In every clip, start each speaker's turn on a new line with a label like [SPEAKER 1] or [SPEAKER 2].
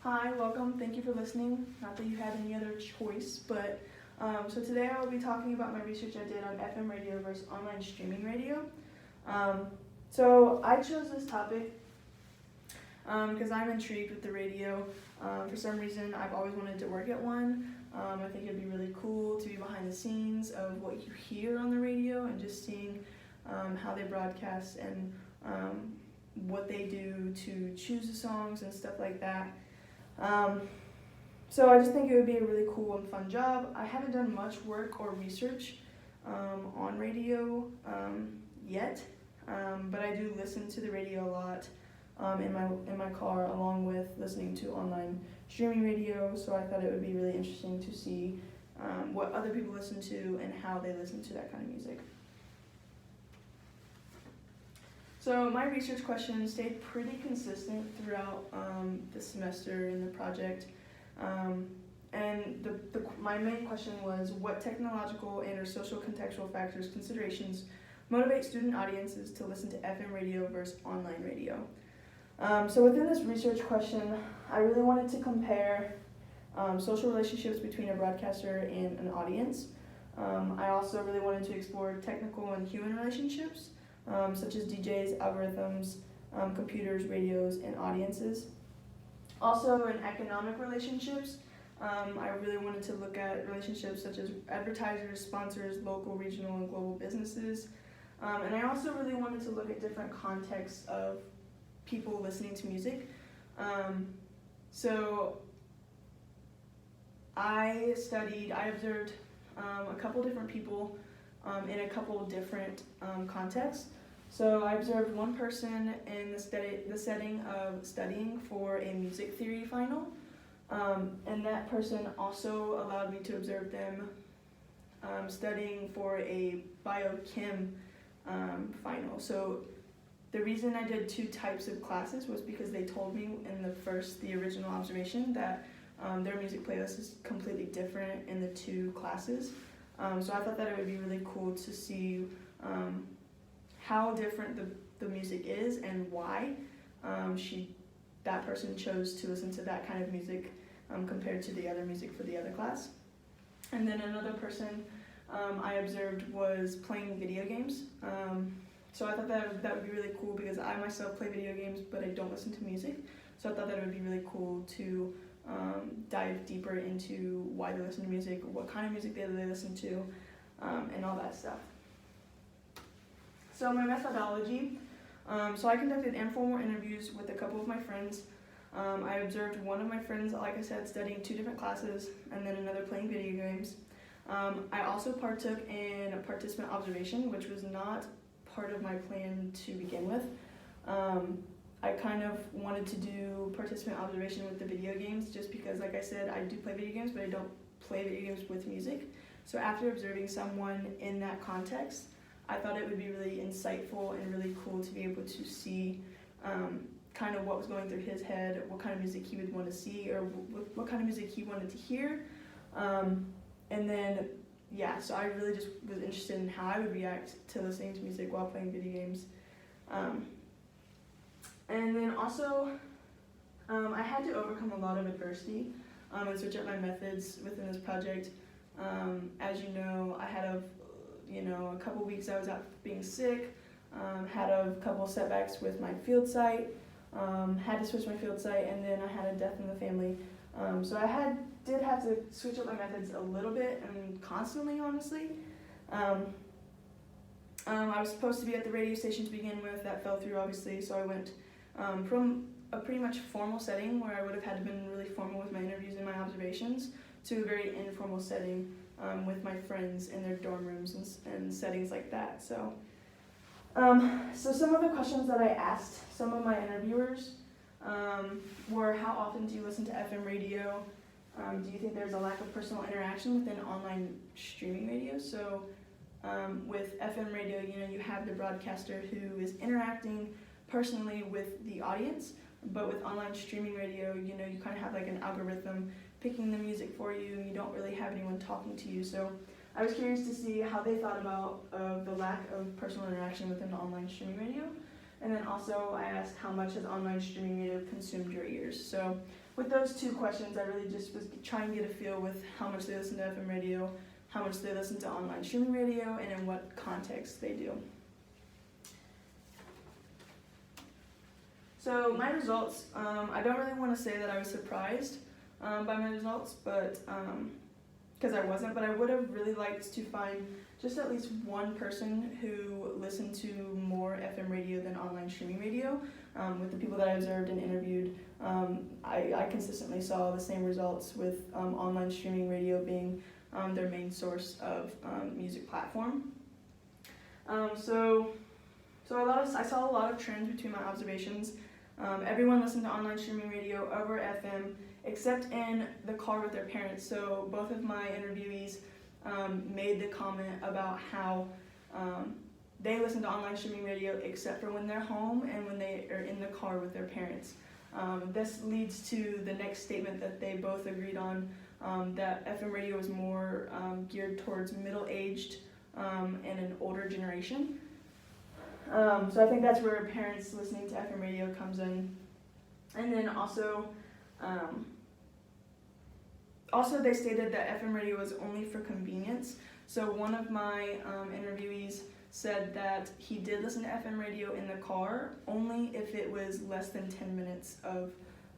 [SPEAKER 1] Hi, welcome. Thank you for listening. Not that you had any other choice, but so today I will be talking about my research I did on FM radio versus online streaming radio. So I chose this topic because I'm intrigued with the radio. For some reason, I've always wanted to work at one. I think it'd be really cool to be behind the scenes of what you hear on the radio and just seeing how they broadcast and what they do to choose the songs and stuff like that. So I just think it would be a really cool and fun job. I haven't done much work or research on radio yet, but I do listen to the radio a lot in my car, along with listening to online streaming radio. So I thought it would be really interesting to see what other people listen to and how they listen to that kind of music. So my research questions stayed pretty consistent throughout the semester in the project. And my main question was, what technological and or social contextual factors, considerations motivate student audiences to listen to FM radio versus online radio? So within this research question, I really wanted to compare social relationships between a broadcaster and an audience. I also really wanted to explore technical and human relationships, such as DJs, algorithms, computers, radios, and audiences. Also in economic relationships, I really wanted to look at relationships such as advertisers, sponsors, local, regional, and global businesses. And I also really wanted to look at different contexts of people listening to music. So I observed a couple different people in a couple different contexts. So I observed one person in the setting of studying for a music theory final, and that person also allowed me to observe them studying for a biochem final. So the reason I did two types of classes was because they told me in the original observation that their music playlist is completely different in the two classes. So I thought that it would be really cool to see how different the music is and why that person chose to listen to that kind of music compared to the other music for the other class. And then another person I observed was playing video games. So I thought that would be really cool because I myself play video games, but I don't listen to music. So I thought that it would be really cool to dive deeper into why they listen to music, what kind of music they listen to, and all that stuff. So my methodology, so I conducted informal interviews with a couple of my friends. I observed one of my friends, like I said, studying two different classes, and then another playing video games. I also partook in a participant observation, which was not part of my plan to begin with. I kind of wanted to do participant observation with the video games just because, like I said, I do play video games, but I don't play video games with music. So after observing someone in that context, I thought it would be really insightful and really cool to be able to see kind of what was going through his head, what kind of music he would want to see, or what kind of music he wanted to hear. And then, yeah, so I really just was interested in how I would react to listening to music while playing video games. And then also, I had to overcome a lot of adversity and switch up my methods within this project. As you know, I had a couple weeks I was out being sick, had a couple setbacks with my field site, had to switch my field site, and then I had a death in the family. So I did have to switch up my methods a little bit and constantly, honestly. I was supposed to be at the radio station to begin with. That fell through, obviously, so I went from a pretty much formal setting where I would have had to been really formal with my interviews and my observations to a very informal setting with my friends in their dorm rooms and settings like that. So some of the questions that I asked some of my interviewers were, how often do you listen to FM radio? Do you think there's a lack of personal interaction within online streaming radio? So with FM radio, you have the broadcaster who is interacting personally with the audience, but with online streaming radio, you kind of have like an algorithm picking the music for you, and you don't really have anyone talking to you. So I was curious to see how they thought about the lack of personal interaction within the online streaming radio. And then also I asked how much has online streaming radio consumed your ears. So with those 2 questions, I really just was trying to get a feel with how much they listen to FM radio, how much they listen to online streaming radio, and in what context they do. So my results, I don't really want to say that I was surprised by my results, but because I wasn't, but I would have really liked to find just at least one person who listened to more FM radio than online streaming radio. With the people that I observed and interviewed, I consistently saw the same results with online streaming radio being their main source of music platform. So I saw a lot of trends between my observations. Everyone listened to online streaming radio over FM, except in the car with their parents. So both of my interviewees made the comment about how they listen to online streaming radio except for when they're home and when they are in the car with their parents. This leads to the next statement that they both agreed on, that FM radio is more geared towards middle-aged and an older generation. So I think that's where parents listening to FM radio comes in. And then also they stated that FM radio was only for convenience. So one of my interviewees said that he did listen to FM radio in the car only if it was less than 10 minutes of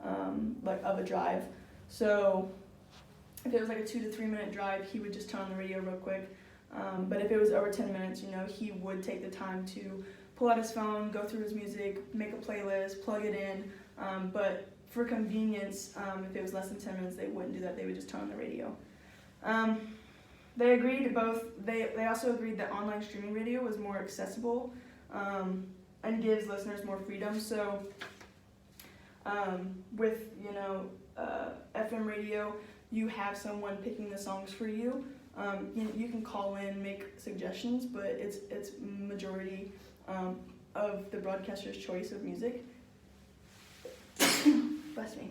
[SPEAKER 1] a drive. So if it was like a 2 to 3 minute drive, he would just turn on the radio real quick. But if it was over 10 minutes, he would take the time to pull out his phone, go through his music, make a playlist, plug it in. But for convenience, if it was less than 10 minutes, they wouldn't do that. They would just turn on the radio. They agreed they also agreed that online streaming radio was more accessible and gives listeners more freedom. So with FM radio, you have someone picking the songs for you. You can call in, make suggestions, but it's majority of the broadcaster's choice of music. Bless me.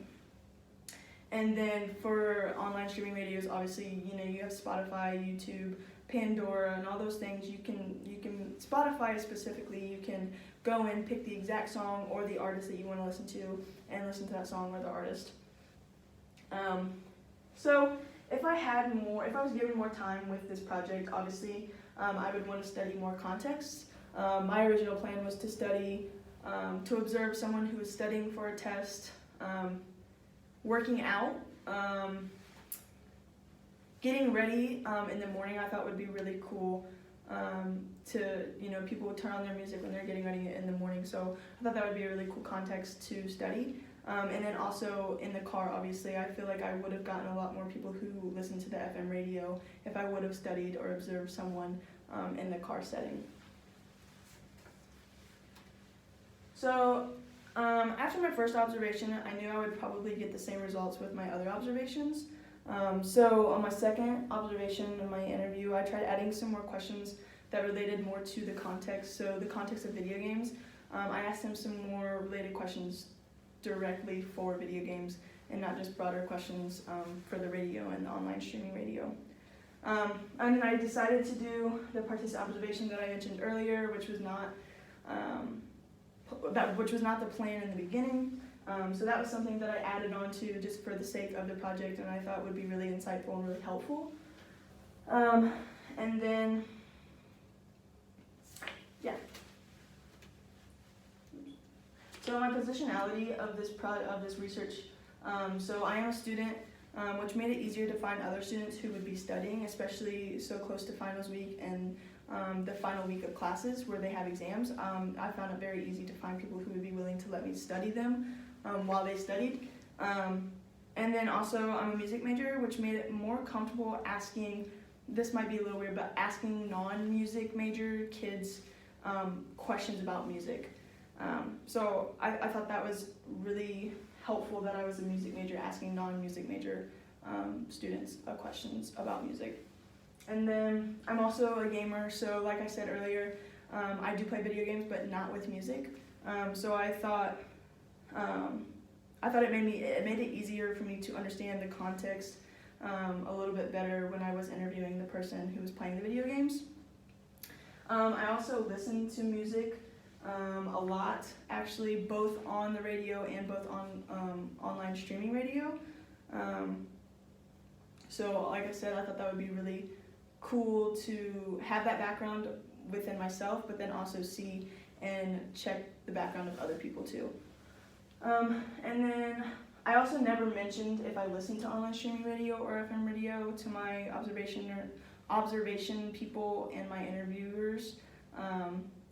[SPEAKER 1] And then for online streaming radios, obviously, you have Spotify, YouTube, Pandora, and all those things. You can Spotify specifically, you can go in, pick the exact song or the artist that you want to listen to, and listen to that song or the artist. So if I was given more time with this project, obviously, I would want to study more context. My original plan was to observe someone who was studying for a test, working out, getting ready in the morning. I thought would be really cool people would turn on their music when they're getting ready in the morning. So I thought that would be a really cool context to study. And then also in the car, obviously, I feel like I would have gotten a lot more people who listen to the FM radio if I would have studied or observed someone in the car setting. So after my first observation, I knew I would probably get the same results with my other observations. So on my second observation in my interview, I tried adding some more questions that related more to the context. So the context of video games, I asked them some more related questions directly for video games and not just broader questions for the radio and the online streaming radio. And I decided to do the participant observation that I mentioned earlier, which was not the plan in the beginning. So that was something that I added on to just for the sake of the project, and I thought would be really insightful and really helpful. And then, So my positionality of this research, so I am a student, which made it easier to find other students who would be studying, especially so close to finals week and the final week of classes where they have exams. I found it very easy to find people who would be willing to let me study them while they studied. And then also I'm a music major, which made it more comfortable asking, this might be a little weird, but asking non-music major kids questions about music. So I thought that was really helpful that I was a music major asking non-music major students questions about music. And then I'm also a gamer, so like I said earlier, I do play video games, but not with music. So I thought it made it easier for me to understand the context a little bit better when I was interviewing the person who was playing the video games. I also listened to music a lot, actually, both on the radio and both on online streaming radio. So like I said, I thought that would be really cool to have that background within myself, but then also see and check the background of other people too. And then I also never mentioned if I listened to online streaming radio or FM radio to my observation people and my interviewers,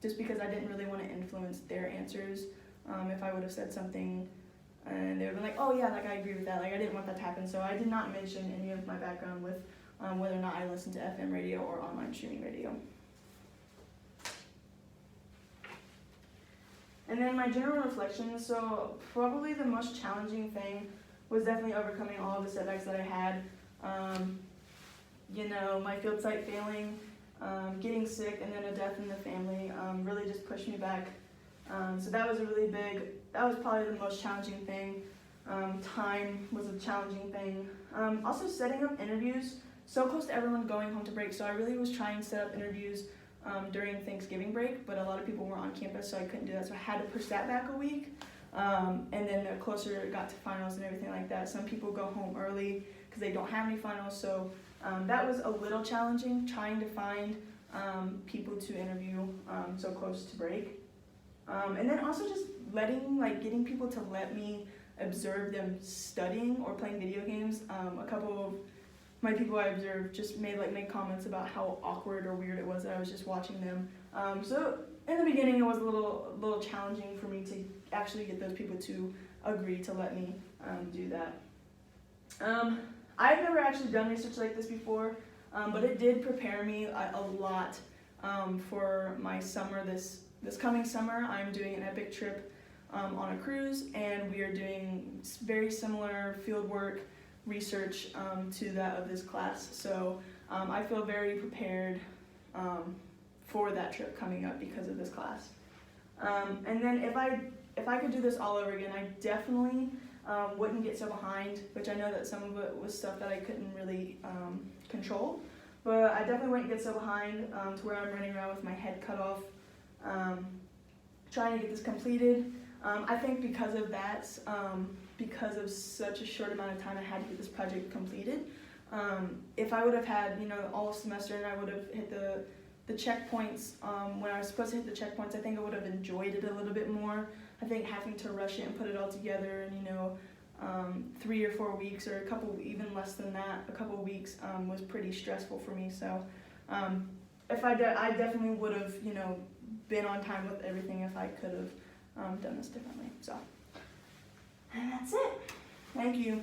[SPEAKER 1] just because I didn't really want to influence their answers. If I would have said something and they would have been like, oh yeah, like I agree with that, like I didn't want that to happen, so I did not mention any of my background with whether or not I listened to FM radio or online streaming radio. And then my general reflections, so probably the most challenging thing was definitely overcoming all of the setbacks that I had. My field site failing, getting sick, and then a death in the family really just pushed me back. So that was that was probably the most challenging thing. Time was a challenging thing. Also setting up interviews so close to everyone going home to break. So I really was trying to set up interviews during Thanksgiving break, but a lot of people were on campus, so I couldn't do that. So I had to push that back a week. And then the closer it got to finals and everything like that, some people go home early because they don't have any finals. So that was a little challenging, trying to find people to interview so close to break. And then also just getting people to let me observe them studying or playing video games. A couple of my people I observed just made comments about how awkward or weird it was that I was just watching them. So in the beginning it was a little challenging for me to actually get those people to agree to let me do that. I've never actually done research like this before, but it did prepare me a lot for my summer. This coming summer, I'm doing an epic trip on a cruise, and we are doing very similar fieldwork research to that of this class. So I feel very prepared for that trip coming up because of this class. And then if I could do this all over again, I definitely wouldn't get so behind, which I know that some of it was stuff that I couldn't really control, but I definitely wouldn't get so behind to where I'm running around with my head cut off trying to get this completed. I think because of that, because of such a short amount of time I had to get this project completed, if I would have had all semester and I would have hit the checkpoints when I was supposed to hit the checkpoints, I think I would have enjoyed it a little bit more. I think having to rush it and put it all together in 3 or 4 weeks, or even less than that, a couple of weeks was pretty stressful for me. So if I definitely would have been on time with everything if I could have done this differently. So, and that's it. Thank you.